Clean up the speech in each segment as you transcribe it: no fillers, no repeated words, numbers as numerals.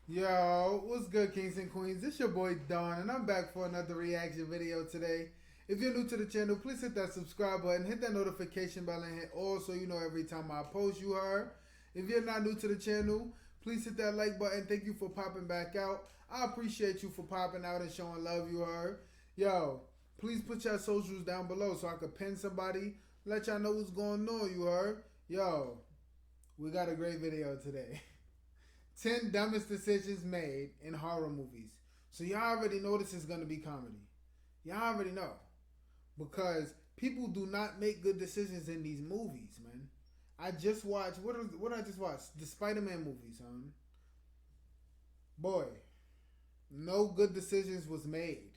Yo, what's good, kings and queens? It's your boy Don, and I'm back for another reaction video today. If you're new to the channel, please hit that subscribe button, hit that notification bell, and hit all so you know every time I post, you heard. If you're not new to the channel, please hit that like button. Thank you for popping back out. I appreciate you for popping out and showing love, you heard. Yo, please put your socials down below so I could pin somebody, let y'all know what's going on, you heard. Yo, we got a great video today. 10 dumbest decisions made in horror movies. So y'all already know this is going to be comedy. Y'all already know. Because people do not make good decisions in these movies, man. I just watched, what I just watched? The Spider-Man movies, son. Boy, no good decisions was made.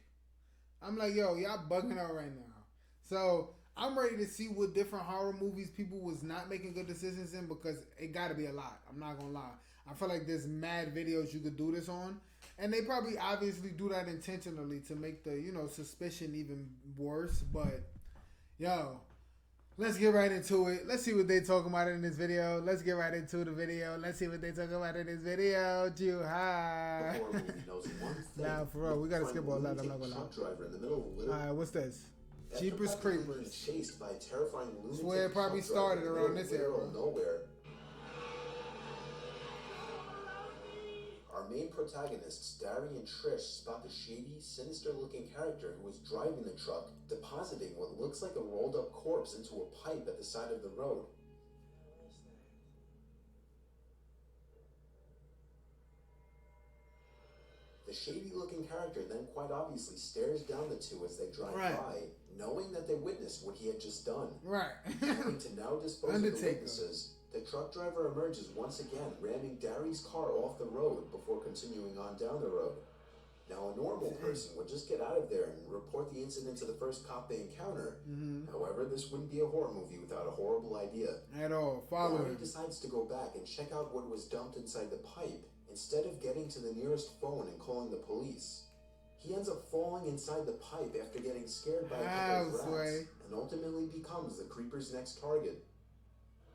I'm like, yo, y'all bugging out right now. So I'm ready to see what different horror movies people was not making good decisions in because it got to be a lot. I'm not gonna lie. I feel like there's mad videos you could do this on, and they probably obviously do that intentionally to make the suspicion even worse. But yo, let's get right into it. Let's see what they talking about in this video. Let's get right into the video. Let's see what they talking about in this video. Ju hi. Nah, for real, we gotta skip all that. I'm not gonna lie. Alright, what's this? Jeepers Creepers. Chased by a terrifying lunatic Swear it probably started around this era. Nowhere. Our main protagonists, Darry and Trish, spot the shady, sinister-looking character who is driving the truck, depositing what looks like a rolled-up corpse into a pipe at the side of the road. The shady-looking character then quite obviously stares down the two as they drive by, knowing that they witnessed what he had just done. Right. Having to now dispose of the witnesses, the truck driver emerges once again, ramming Darry's car off the road before continuing on down the road. Now, a normal person would just get out of there and report the incident to the first cop they encounter. However, this wouldn't be a horror movie without a horrible idea. At all. Follow Darry decides to go back and check out what was dumped inside the pipe, instead of getting to the nearest phone and calling the police. He ends up falling inside the pipe after getting scared by a couple of rats, and ultimately becomes the creeper's next target.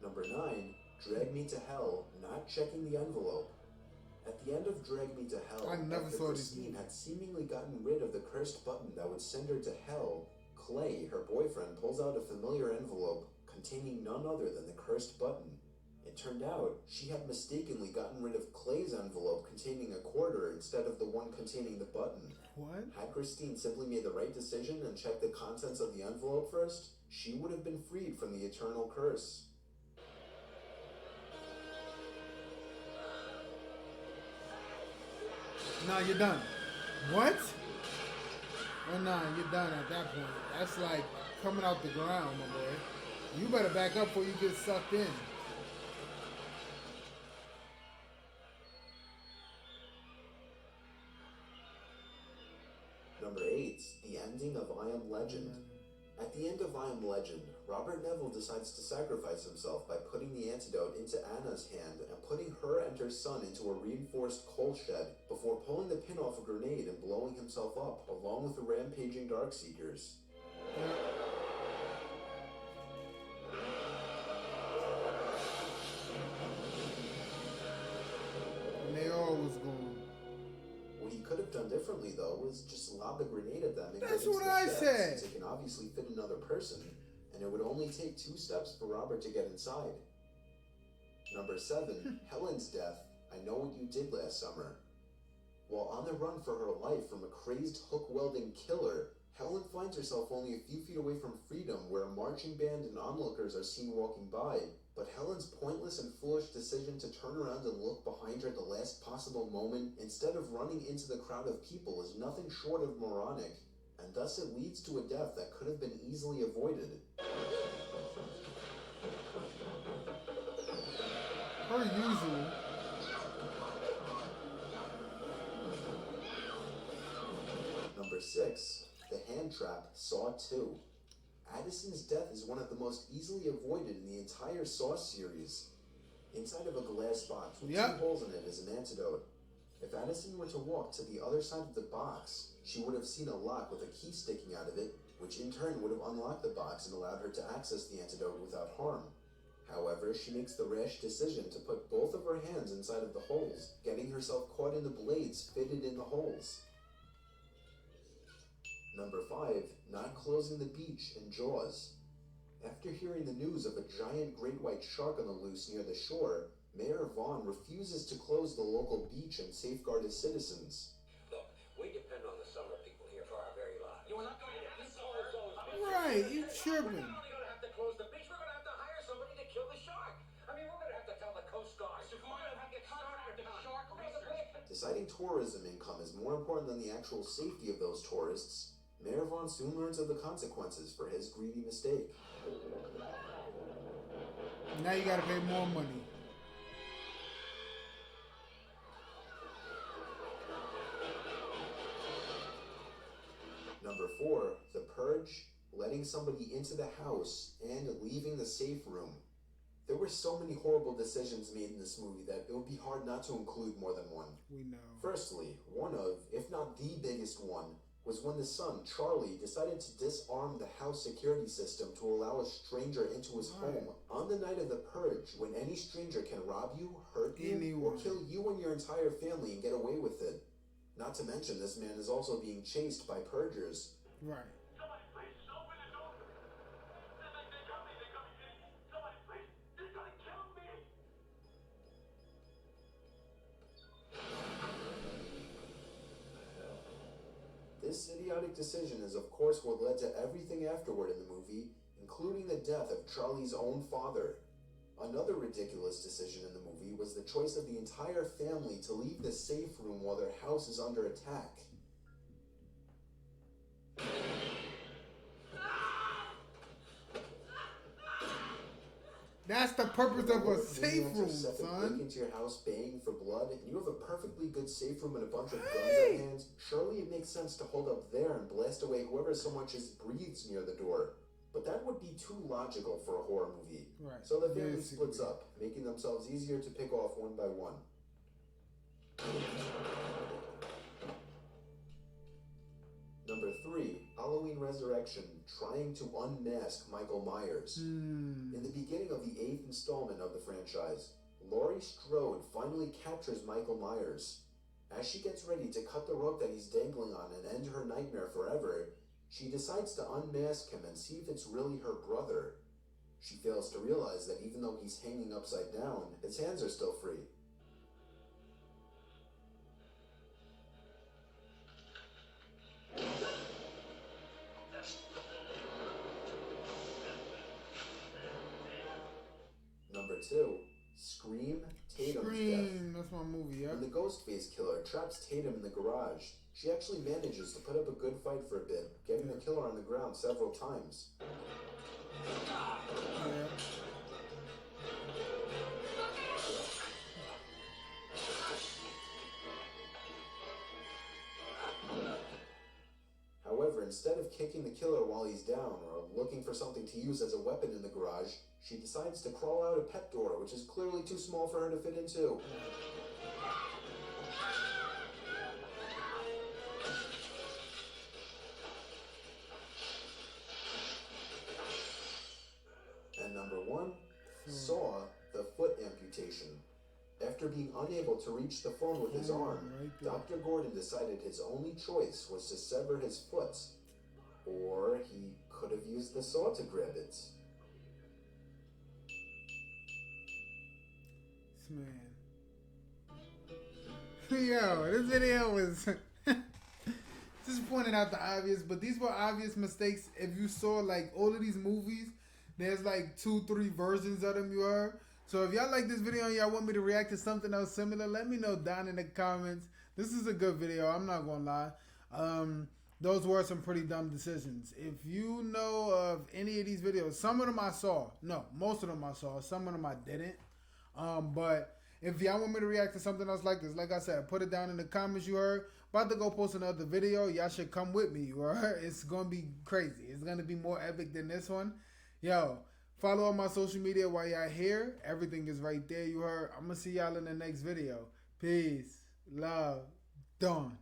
Number 9, Drag Me to Hell, not checking the envelope. At the end of Drag Me to Hell, after Christine had seemingly gotten rid of the cursed button that would send her to hell, Clay, her boyfriend, pulls out a familiar envelope containing none other than the cursed button. It turned out she had mistakenly gotten rid of Clay's envelope containing a quarter instead of the one containing the button. What? Had Christine simply made the right decision and checked the contents of the envelope first, she would have been freed from the eternal curse. Nah, you're done. What? Oh, nah, you're done at that point. That's like coming out the ground, my boy. You better back up before you get sucked in. Number 8, the ending of I Am Legend. At the end of I Am Legend, Robert Neville decides to sacrifice himself by putting the antidote into Anna's hand and putting her and her son into a reinforced coal shed before pulling the pin off a grenade and blowing himself up, along with the rampaging Darkseekers. And they all was gone. What he could have done differently, though, was just lob the grenade at them and That's get into what the I shed, said. since it can obviously fit another person, and it would only take 2 steps for Robert to get inside. Number 7, Helen's death. I know what you did last summer. While on the run for her life from a crazed hook-welding killer, Helen finds herself only a few feet away from freedom, where a marching band and onlookers are seen walking by. But Helen's pointless and foolish decision to turn around and look behind her at the last possible moment, instead of running into the crowd of people, is nothing short of moronic, and thus it leads to a death that could have been easily avoided. Per usual. Number 6, the hand trap, Saw 2. Addison's death is one of the most easily avoided in the entire Saw series. Inside of a glass box with 2 holes in it is an antidote. If Addison were to walk to the other side of the box, she would have seen a lock with a key sticking out of it, which in turn would have unlocked the box and allowed her to access the antidote without harm. However, she makes the rash decision to put both of her hands inside of the holes, getting herself caught in the blades fitted in the holes. Number 5. Not closing the beach in Jaws. After hearing the news of a giant great white shark on the loose near the shore, Mayor Vaughn refuses to close the local beach and safeguard his citizens. Look, we depend on the summer people here for our very lives. You are not going to close those beaches. Right, you tripping. We're not only going to have to close the beach, we're going to have to hire somebody to kill the shark. I mean, we're going to have to tell the Coast Guard. We're going to have to get started with the shark research. Deciding tourism income is more important than the actual safety of those tourists, Mayor Vaughn soon learns of the consequences for his greedy mistake. Now you gotta pay more money. Number 4. The Purge, letting somebody into the house and leaving the safe room. There were so many horrible decisions made in this movie that it would be hard not to include more than one. We know. Firstly, one of, if not the biggest one, was when the son, Charlie, decided to disarm the house security system to allow a stranger into his home. On the night of the Purge, when any stranger can rob you, hurt you, or kill you and your entire family and get away with it. Not to mention, this man is also being chased by purgers. Right. Somebody please, open the door. They got me, Somebody please, they're gonna kill me. This idiotic decision is of course what led to everything afterward in the movie, including the death of Charlie's own father. Another ridiculous decision in the movie was the choice of the entire family to leave the safe room while their house is under attack. That's the purpose of a safe room, Break son. into your house baying for blood, and you have a perfectly good safe room and a bunch of guns at hand. Surely it makes sense to hold up there and blast away whoever so much as breathes near the door. But that would be too logical for a horror movie. Right. So the family splits up, making themselves easier to pick off one by one. Number 3, Halloween Resurrection, trying to unmask Michael Myers. In the beginning of the 8th installment of the franchise, Laurie Strode finally captures Michael Myers. As she gets ready to cut the rope that he's dangling on and end her nightmare forever, she decides to unmask him and see if it's really her brother. She fails to realize that even though he's hanging upside down, his hands are still free. Number 2, Scream, Tatum's death. That's my movie, yeah. When the Ghostface killer traps Tatum in the garage, she actually manages to put up a good fight for a bit, getting the killer on the ground several times. Yeah. However, instead of kicking the killer while he's down or looking for something to use as a weapon in the garage, she decides to crawl out a pet door, which is clearly too small for her to fit into. And number 1, Saw, the foot amputation. After being unable to reach the phone with his arm, Dr. Gordon decided his only choice was to sever his foot. Or he could have used the saw to grab it. This man. Yo, this video was just pointing out the obvious, but these were obvious mistakes. If you saw like all of these movies, there's like 2-3 versions of them you heard. So if y'all like this video and y'all want me to react to something else similar, let me know down in the comments. This is a good video, I'm not gonna lie. Those were some pretty dumb decisions. If you know of any of these videos, some of them I saw. No, most of them I saw. Some of them I didn't. But if y'all want me to react to something else like this, like I said, put it down in the comments you heard. About to go post another video. Y'all should come with me. You heard? It's going to be crazy. It's going to be more epic than this one. Yo, follow on my social media while y'all here. Everything is right there. You heard? I'm going to see y'all in the next video. Peace. Love. Dawn.